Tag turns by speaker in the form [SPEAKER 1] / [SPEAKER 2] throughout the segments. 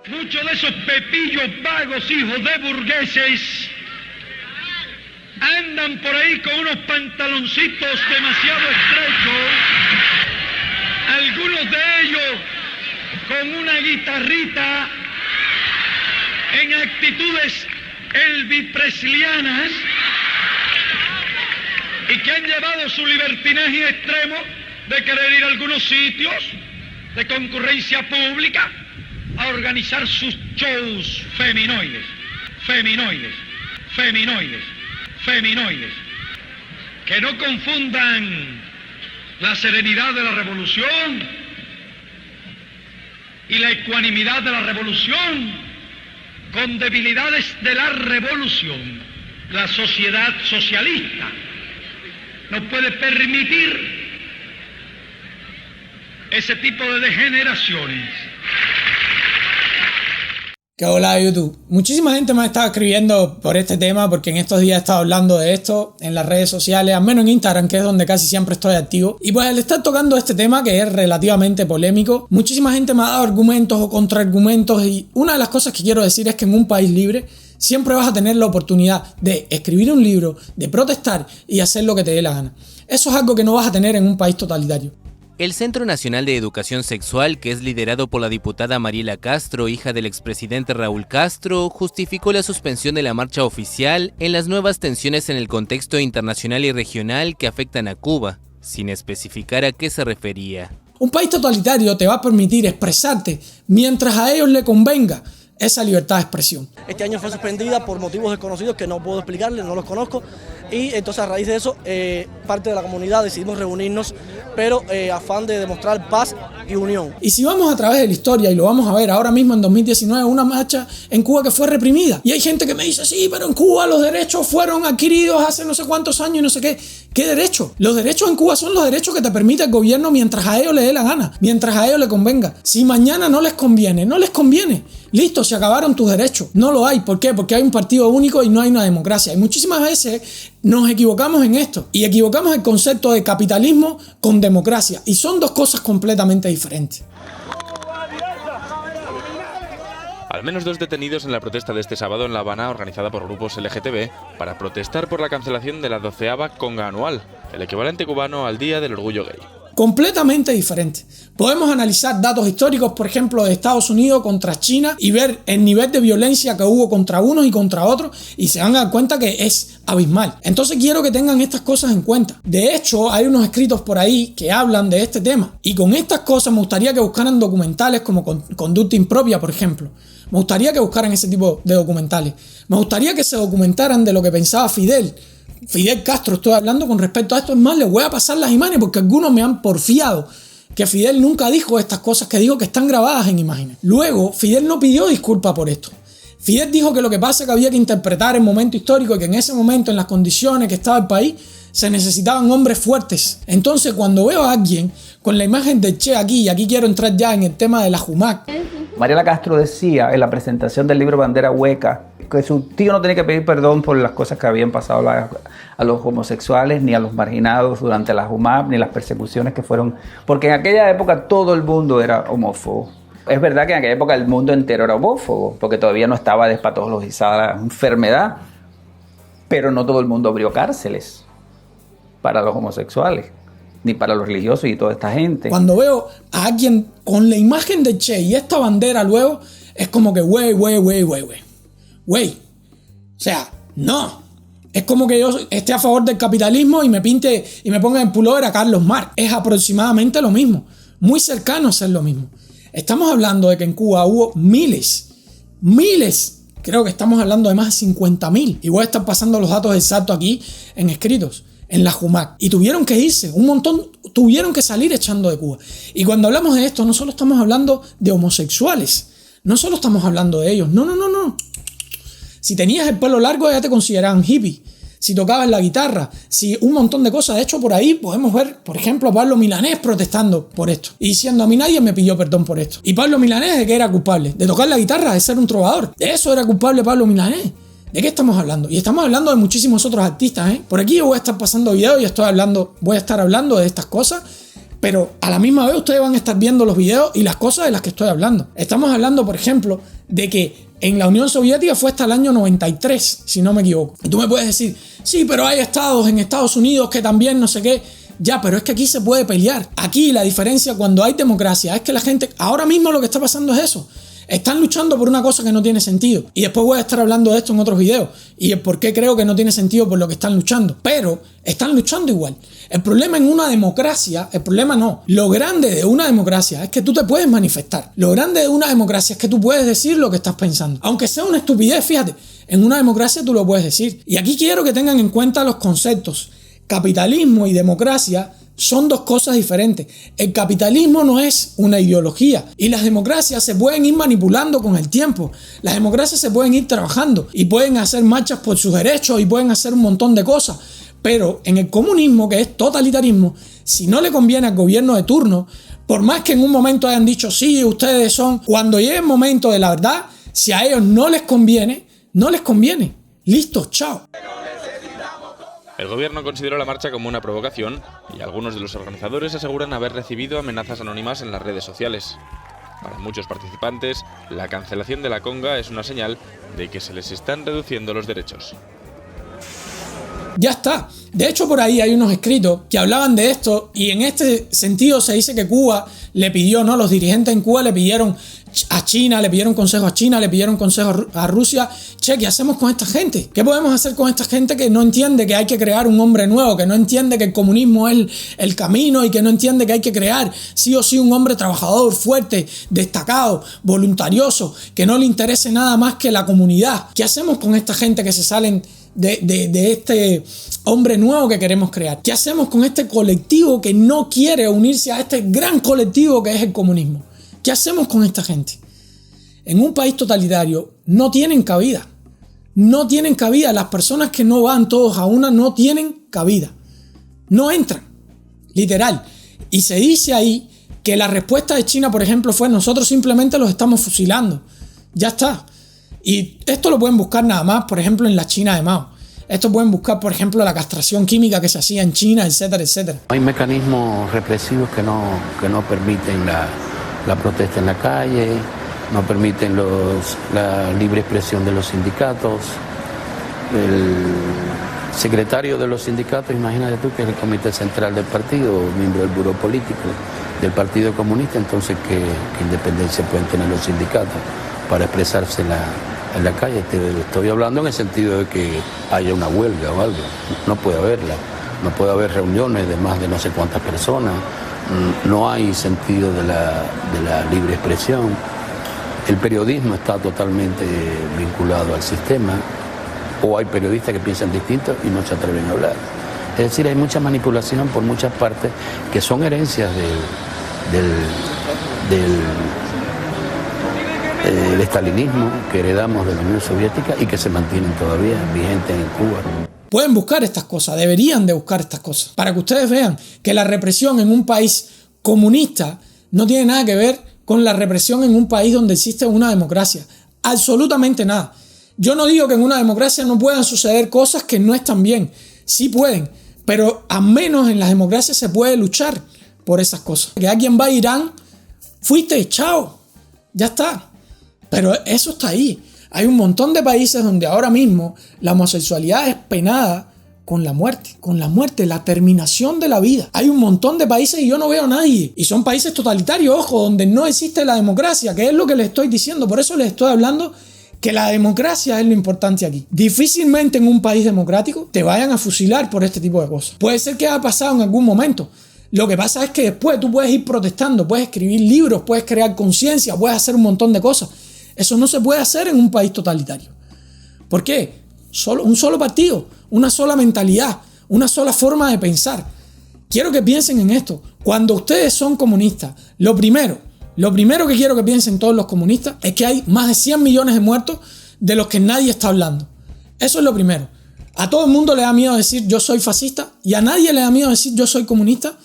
[SPEAKER 1] Muchos de esos pepillos vagos, hijos de burgueses, andan por ahí con unos pantaloncitos demasiado estrechos, algunos de ellos con una guitarrita en actitudes elvis-preslianas y que han llevado su libertinaje extremo de querer ir a algunos sitios de concurrencia pública a organizar sus shows feminoides, que no confundan la serenidad de la revolución y la ecuanimidad de la revolución con debilidades de la revolución. La sociedad socialista no puede permitir ese tipo de degeneraciones.
[SPEAKER 2] ¿Qué hola YouTube? Muchísima gente me ha estado escribiendo por este tema porque en estos días he estado hablando de esto en las redes sociales, al menos en Instagram, que es donde casi siempre estoy activo. Y pues al estar tocando este tema, que es relativamente polémico, muchísima gente me ha dado argumentos o contraargumentos, y una de las cosas que quiero decir es que en un país libre siempre vas a tener la oportunidad de escribir un libro, de protestar y hacer lo que te dé la gana. Eso es algo que no vas a tener en un país totalitario.
[SPEAKER 3] El Centro Nacional de Educación Sexual, que es liderado por la diputada Mariela Castro, hija del expresidente Raúl Castro, justificó la suspensión de la marcha oficial en las nuevas tensiones en el contexto internacional y regional que afectan a Cuba, sin especificar a qué se refería.
[SPEAKER 2] Un país totalitario te va a permitir expresarte mientras a ellos les convenga esa libertad de expresión.
[SPEAKER 4] Este año fue suspendida por motivos desconocidos que no puedo explicarles, no los conozco, y entonces a raíz de eso parte de la comunidad decidimos reunirnos, pero afán de demostrar paz y unión.
[SPEAKER 2] Y si vamos a través de la historia, y lo vamos a ver ahora mismo en 2019, una marcha en Cuba que fue reprimida, y hay gente que me dice, sí, pero en Cuba los derechos fueron adquiridos hace no sé cuántos años y no sé qué. ¿Qué derechos? Los derechos en Cuba son los derechos que te permite el gobierno mientras a ellos les dé la gana, mientras a ellos les convenga. Si mañana no les conviene, no les conviene. Listo, se acabaron tus derechos. No lo hay. ¿Por qué? Porque hay un partido único y no hay una democracia. Y muchísimas veces nos equivocamos en esto. Y equivocamos el concepto de capitalismo con democracia. Y son dos cosas completamente diferentes.
[SPEAKER 5] Al menos 2 detenidos en la protesta de este sábado en La Habana, organizada por grupos LGTB, para protestar por la cancelación de la 12ª conga anual, el equivalente cubano al Día del Orgullo Gay.
[SPEAKER 2] Completamente diferente. Podemos analizar datos históricos, por ejemplo, de Estados Unidos contra China, y ver el nivel de violencia que hubo contra unos y contra otros, y se van a dar cuenta que es abismal. Entonces quiero que tengan estas cosas en cuenta. De hecho, hay unos escritos por ahí que hablan de este tema, y con estas cosas me gustaría que buscaran documentales como Conducta Impropia, por ejemplo. Me gustaría que buscaran ese tipo de documentales. Me gustaría que se documentaran de lo que pensaba Fidel Castro. Estoy hablando con respecto a esto. Es más, les voy a pasar las imágenes porque algunos me han porfiado que Fidel nunca dijo estas cosas que dijo, que están grabadas en imágenes. Luego, Fidel no pidió disculpas por esto. Fidel dijo que lo que pasa es que había que interpretar el momento histórico y que en ese momento, en las condiciones que estaba el país, se necesitaban hombres fuertes. Entonces, cuando veo a alguien con la imagen de Che aquí, y aquí quiero entrar ya en el tema de la Jumac.
[SPEAKER 6] Mariela Castro decía en la presentación del libro Bandera Hueca que su tío no tenía que pedir perdón por las cosas que habían pasado a los homosexuales ni a los marginados durante la Jumac, ni las persecuciones que fueron, porque en aquella época todo el mundo era homófobo. Es verdad que en aquella época el mundo entero era homófobo, porque todavía no estaba despatologizada la enfermedad, pero no todo el mundo abrió cárceles para los homosexuales, ni para los religiosos y toda esta gente.
[SPEAKER 2] Cuando veo a alguien con la imagen de Che y esta bandera luego, es como que güey. O sea, no. Es como que yo esté a favor del capitalismo y me pinte y me ponga en pullover a Carlos Marx. Es aproximadamente lo mismo. Muy cercano a ser lo mismo. Estamos hablando de que en Cuba hubo miles. Creo que estamos hablando de más de 50.000. Y voy a estar pasando los datos exactos aquí en escritos. En la Jumac. Y tuvieron que irse, un montón tuvieron que salir echando de Cuba. Y cuando hablamos de esto, no solo estamos hablando de homosexuales, no solo estamos hablando de ellos, no. Si tenías el pelo largo ya te consideraban hippie, si tocabas la guitarra, si un montón de cosas. De hecho, por ahí podemos ver, por ejemplo, a Pablo Milanés protestando por esto y diciendo: a mí nadie me pidió perdón por esto. Y Pablo Milanés, ¿de qué era culpable? De tocar la guitarra, de ser un trovador. De eso era culpable Pablo Milanés. ¿De qué estamos hablando? Y estamos hablando de muchísimos otros artistas, ¿eh? Por aquí yo voy a estar pasando videos y voy a estar hablando de estas cosas pero a la misma vez ustedes van a estar viendo los videos y las cosas de las que estoy hablando. Estamos hablando, por ejemplo, de que en la Unión Soviética fue hasta el año 93, si no me equivoco. Y tú me puedes decir, sí, pero hay estados en Estados Unidos que también no sé qué. Ya, pero es que aquí se puede pelear. Aquí la diferencia cuando hay democracia es que la gente, ahora mismo lo que está pasando es eso. Están luchando por una cosa que no tiene sentido. Y después voy a estar hablando de esto en otros videos. Y el por qué creo que no tiene sentido por lo que están luchando. Pero están luchando igual. El problema en una democracia, el problema no. Lo grande de una democracia es que tú te puedes manifestar. Lo grande de una democracia es que tú puedes decir lo que estás pensando. Aunque sea una estupidez, fíjate. En una democracia tú lo puedes decir. Y aquí quiero que tengan en cuenta los conceptos. Capitalismo y democracia son dos cosas diferentes. El capitalismo no es una ideología y las democracias se pueden ir manipulando con el tiempo. Las democracias se pueden ir trabajando y pueden hacer marchas por sus derechos y pueden hacer un montón de cosas. Pero en el comunismo, que es totalitarismo, si no le conviene al gobierno de turno, por más que en un momento hayan dicho sí, ustedes son, cuando llegue el momento de la verdad, si a ellos no les conviene, no les conviene. Listo, chao.
[SPEAKER 5] El gobierno consideró la marcha como una provocación y algunos de los organizadores aseguran haber recibido amenazas anónimas en las redes sociales. Para muchos participantes, la cancelación de la conga es una señal de que se les están reduciendo los derechos.
[SPEAKER 2] Ya está. De hecho, por ahí hay unos escritos que hablaban de esto y en este sentido se dice que Cuba le pidió, ¿no? Los dirigentes en Cuba le pidieron a China, le pidieron consejo a China, le pidieron consejo a Rusia. Che, ¿qué hacemos con esta gente? ¿Qué podemos hacer con esta gente que no entiende que hay que crear un hombre nuevo, que no entiende que el comunismo es el camino y que no entiende que hay que crear sí o sí un hombre trabajador, fuerte, destacado, voluntarioso, que no le interese nada más que la comunidad? ¿Qué hacemos con esta gente que se salen de este hombre nuevo que queremos crear? ¿Qué hacemos con este colectivo que no quiere unirse a este gran colectivo que es el comunismo? ¿Qué hacemos con esta gente? En un país totalitario no tienen cabida. No tienen cabida. Las personas que no van todos a una no tienen cabida. No entran. Literal. Y se dice ahí que la respuesta de China, por ejemplo, fue: nosotros simplemente los estamos fusilando. Ya está. Y esto lo pueden buscar nada más, por ejemplo, en la China de Mao. Esto pueden buscar, por ejemplo, la castración química que se hacía en China, etcétera, etcétera.
[SPEAKER 7] Hay mecanismos represivos que no permiten la protesta en la calle, no permiten la libre expresión de los sindicatos. El secretario de los sindicatos, imagínate tú, que es el comité central del partido, miembro del buró político del Partido Comunista, entonces ¿qué independencia pueden tener los sindicatos para expresarse en la calle? Te estoy hablando en el sentido de que haya una huelga o algo. No puede haberla. No puede haber reuniones de más de no sé cuántas personas. No hay sentido de la libre expresión. El periodismo está totalmente vinculado al sistema, o hay periodistas que piensan distinto y no se atreven a hablar. Es decir, hay mucha manipulación por muchas partes que son herencias del estalinismo que heredamos de la Unión Soviética y que se mantienen todavía vigentes en Cuba.
[SPEAKER 2] Pueden buscar estas cosas, deberían de buscar estas cosas, para que ustedes vean que la represión en un país comunista no tiene nada que ver con la represión en un país donde existe una democracia. Absolutamente nada. Yo no digo que en una democracia no puedan suceder cosas que no están bien. Sí pueden, pero al menos en las democracias se puede luchar por esas cosas. Que alguien va a Irán, fuiste, chao, ya está. Pero eso está ahí. Hay un montón de países donde ahora mismo la homosexualidad es penada con la muerte, la terminación de la vida. Hay un montón de países y yo no veo a nadie. Y son países totalitarios, ojo, donde no existe la democracia, que es lo que les estoy diciendo. Por eso les estoy hablando que la democracia es lo importante aquí. Difícilmente en un país democrático te vayan a fusilar por este tipo de cosas. Puede ser que haya pasado en algún momento. Lo que pasa es que después tú puedes ir protestando, puedes escribir libros, puedes crear conciencia, puedes hacer un montón de cosas. Eso no se puede hacer en un país totalitario. ¿Por qué? Un solo partido, una sola mentalidad, una sola forma de pensar. Quiero que piensen en esto. Cuando ustedes son comunistas, lo primero que quiero que piensen todos los comunistas es que hay más de 100 millones de muertos de los que nadie está hablando. Eso es lo primero. A todo el mundo le da miedo decir yo soy fascista y a nadie le da miedo decir yo soy comunista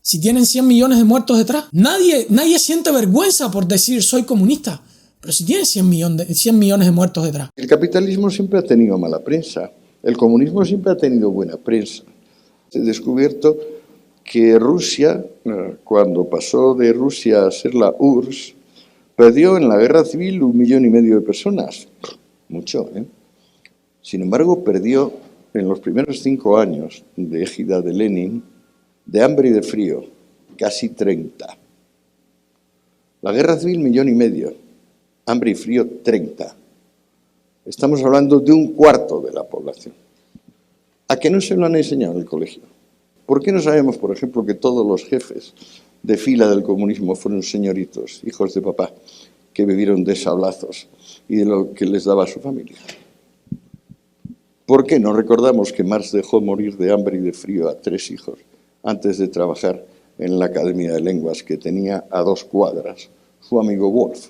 [SPEAKER 2] si tienen 100 millones de muertos detrás. Nadie siente vergüenza por decir soy comunista. Pero si tiene 100 millones de muertos detrás.
[SPEAKER 8] El capitalismo siempre ha tenido mala prensa. El comunismo siempre ha tenido buena prensa. He descubierto que Rusia, cuando pasó de Rusia a ser la URSS, perdió en la guerra civil 1,5 millones de personas. Mucho, ¿eh? Sin embargo, perdió en los primeros 5 años de égida de Lenin, de hambre y de frío, casi 30. La guerra civil, 1,5 millones. Hambre y frío, 30. Estamos hablando de 1/4 de la población. ¿A qué no se lo han enseñado en el colegio? ¿Por qué no sabemos, por ejemplo, que todos los jefes de fila del comunismo fueron señoritos, hijos de papá, que vivieron de sablazos y de lo que les daba a su familia? ¿Por qué no recordamos que Marx dejó morir de hambre y de frío a 3 hijos antes de trabajar en la Academia de Lenguas que tenía a 2 cuadras su amigo Wolf?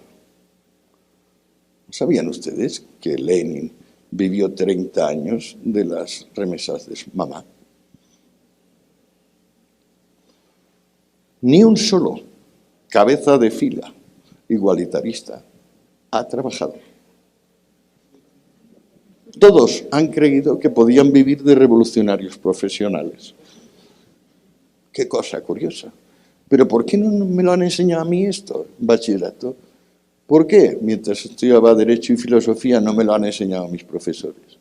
[SPEAKER 8] ¿Sabían ustedes que Lenin vivió 30 años de las remesas de su mamá? Ni un solo cabeza de fila igualitarista ha trabajado. Todos han creído que podían vivir de revolucionarios profesionales. Qué cosa curiosa. Pero ¿por qué no me lo han enseñado a mí esto, bachillerato? ¿Por qué, mientras estudiaba Derecho y Filosofía, no me lo han enseñado mis profesores?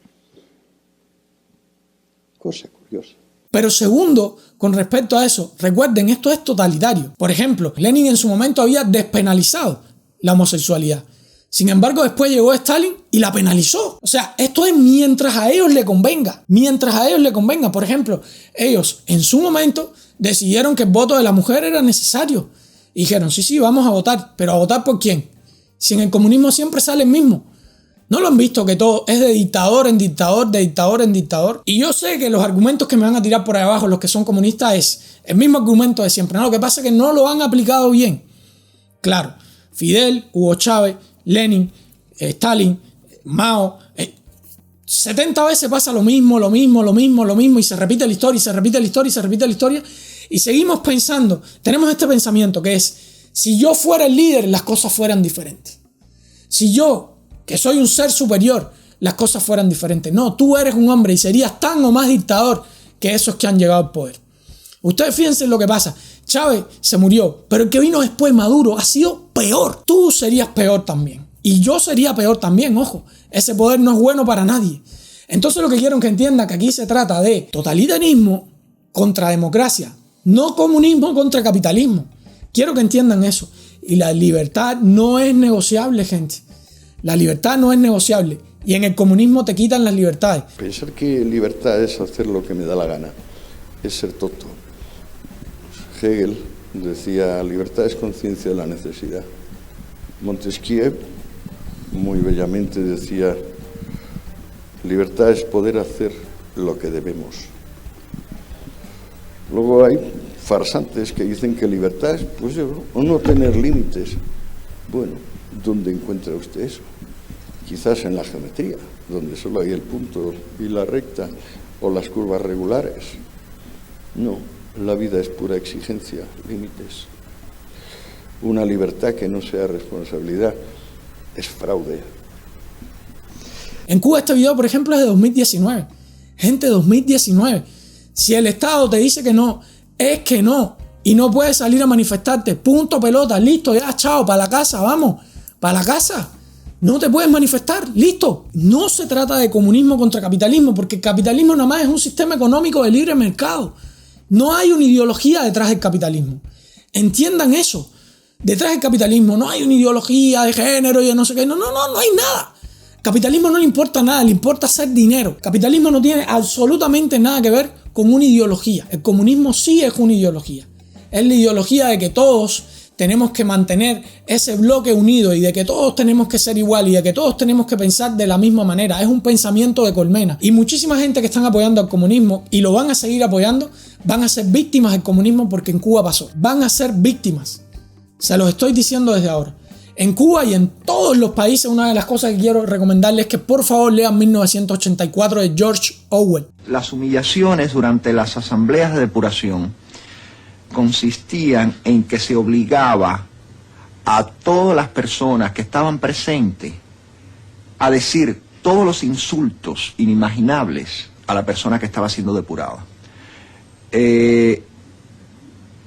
[SPEAKER 8] Cosa curiosa.
[SPEAKER 2] Pero segundo, con respecto a eso, recuerden, esto es totalitario. Por ejemplo, Lenin en su momento había despenalizado la homosexualidad. Sin embargo, después llegó Stalin y la penalizó. O sea, esto es mientras a ellos le convenga. Mientras a ellos le convenga. Por ejemplo, ellos en su momento decidieron que el voto de la mujer era necesario. Y dijeron, sí, vamos a votar. ¿Pero a votar por quién? Si en el comunismo siempre sale el mismo. ¿No lo han visto que todo es de dictador en dictador, de dictador en dictador? Y yo sé que los argumentos que me van a tirar por ahí abajo los que son comunistas es el mismo argumento de siempre. No, lo que pasa es que no lo han aplicado bien. Claro, Fidel, Hugo Chávez, Lenin, Stalin, Mao, 70 veces pasa lo mismo, y se repite la historia, y se repite la historia, y se repite la historia, y seguimos pensando, tenemos este pensamiento que es, si yo fuera el líder, las cosas fueran diferentes. Si yo, que soy un ser superior, las cosas fueran diferentes. No, tú eres un hombre y serías tan o más dictador que esos que han llegado al poder. Ustedes fíjense en lo que pasa. Chávez se murió, pero el que vino después, Maduro, ha sido peor. Tú serías peor también. Y yo sería peor también, ojo. Ese poder no es bueno para nadie. Entonces lo que quiero que entiendan que aquí se trata de totalitarismo contra democracia, no comunismo contra capitalismo. Quiero que entiendan eso. Y la libertad no es negociable, gente. La libertad no es negociable. Y en el comunismo te quitan las libertades.
[SPEAKER 8] Pensar que libertad es hacer lo que me da la gana es ser tonto. Hegel decía, libertad es conciencia de la necesidad. Montesquieu, muy bellamente, decía, libertad es poder hacer lo que debemos. Luego hay farsantes que dicen que libertad es, pues, no tener límites. Bueno, ¿dónde encuentra usted eso? Quizás en la geometría, donde solo hay el punto y la recta, o las curvas regulares. No, la vida es pura exigencia, límites. Una libertad que no sea responsabilidad es fraude.
[SPEAKER 2] En Cuba este video, por ejemplo, es de 2019. Gente, 2019. Si el Estado te dice que no, es que no. Y no puedes salir a manifestarte. Punto, pelota, listo, ya, chao, para la casa, vamos. Para la casa. No te puedes manifestar, listo. No se trata de comunismo contra capitalismo, porque el capitalismo nada más es un sistema económico de libre mercado. No hay una ideología detrás del capitalismo. Entiendan eso. Detrás del capitalismo no hay una ideología de género y de no sé qué. No hay nada. Capitalismo no le importa nada, le importa hacer dinero. Capitalismo no tiene absolutamente nada que ver con una ideología. El comunismo sí es una ideología. Es la ideología de que todos tenemos que mantener ese bloque unido y de que todos tenemos que ser iguales y de que todos tenemos que pensar de la misma manera. Es un pensamiento de colmena. Y muchísima gente que están apoyando al comunismo y lo van a seguir apoyando, van a ser víctimas del comunismo porque en Cuba pasó. Van a ser víctimas. Se los estoy diciendo desde ahora. En Cuba y en todos los países, una de las cosas que quiero recomendarles es que por favor lean 1984 de George Orwell.
[SPEAKER 9] Las humillaciones durante las asambleas de depuración consistían en que se obligaba a todas las personas que estaban presentes a decir todos los insultos inimaginables a la persona que estaba siendo depurada.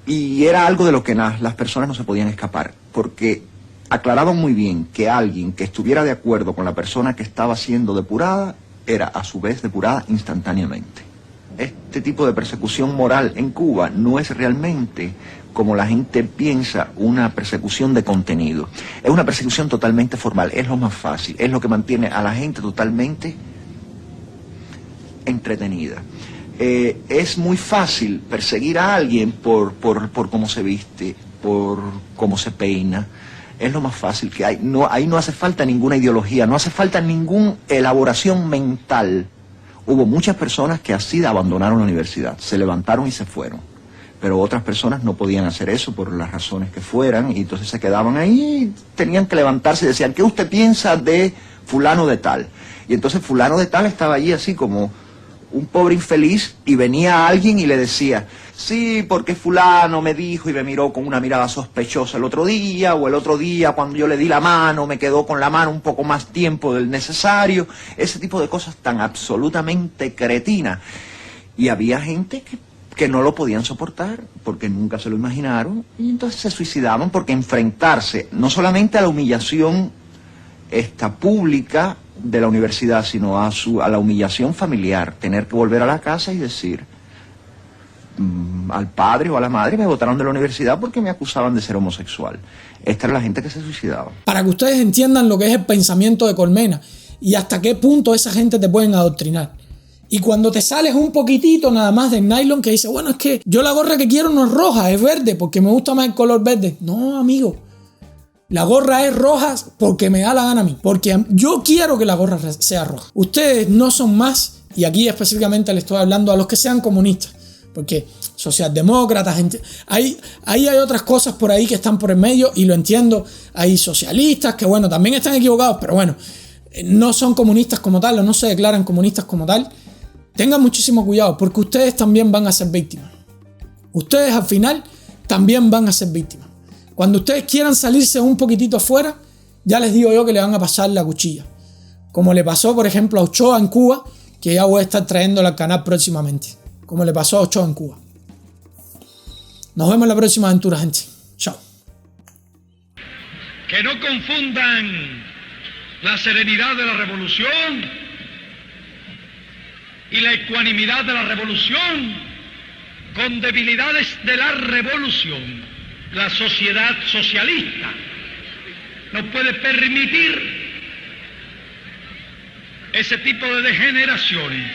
[SPEAKER 9] Y era algo de lo que las personas no se podían escapar, porque aclaraban muy bien que alguien que estuviera de acuerdo con la persona que estaba siendo depurada era a su vez depurada instantáneamente. Este tipo de persecución moral en Cuba no es realmente, como la gente piensa, una persecución de contenido. Es una persecución totalmente formal, es lo más fácil, es lo que mantiene a la gente totalmente entretenida. Es muy fácil perseguir a alguien por cómo se viste, por cómo se peina. Es lo más fácil que hay. Ahí no hace falta ninguna ideología, no hace falta ninguna elaboración mental. Hubo muchas personas que así abandonaron la universidad, se levantaron y se fueron. Pero otras personas no podían hacer eso por las razones que fueran, y entonces se quedaban ahí, tenían que levantarse y decían, ¿qué usted piensa de fulano de tal? Y entonces fulano de tal estaba allí así como un pobre infeliz, y venía alguien y le decía, sí, porque fulano me dijo y me miró con una mirada sospechosa el otro día, o el otro día cuando yo le di la mano, me quedó con la mano un poco más tiempo del necesario, ese tipo de cosas tan absolutamente cretinas. Y había gente que no lo podían soportar, porque nunca se lo imaginaron, y entonces se suicidaban, porque enfrentarse no solamente a la humillación pública de la universidad, sino a la humillación familiar, tener que volver a la casa y decir al padre o a la madre, me botaron de la universidad porque me acusaban de ser homosexual. Esta era la gente que se suicidaba.
[SPEAKER 2] Para que ustedes entiendan lo que es el pensamiento de Colmena y hasta qué punto esa gente te pueden adoctrinar. Y cuando te sales un poquitito nada más del nylon, que dice, bueno, es que yo la gorra que quiero no es roja, es verde, porque me gusta más el color verde. No, amigo. La gorra es roja porque me da la gana a mí. Porque yo quiero que la gorra sea roja. Ustedes no son más, y aquí específicamente le estoy hablando a los que sean comunistas. Porque socialdemócratas, ahí hay otras cosas por ahí que están por el medio, y lo entiendo. Hay socialistas que, bueno, también están equivocados, pero bueno, no son comunistas como tal, o no se declaran comunistas como tal. Tengan muchísimo cuidado, porque ustedes también van a ser víctimas. Ustedes al final también van a ser víctimas. Cuando ustedes quieran salirse un poquitito afuera, ya les digo yo que le van a pasar la cuchilla. Como le pasó, por ejemplo, a Ochoa en Cuba, que ya voy a estar trayéndolo al canal próximamente. Como le pasó a Ochoa en Cuba. Nos vemos en la próxima aventura, gente. Chao.
[SPEAKER 1] Que no confundan la serenidad de la revolución y la ecuanimidad de la revolución con debilidades de la revolución. La sociedad socialista no puede permitir ese tipo de degeneraciones.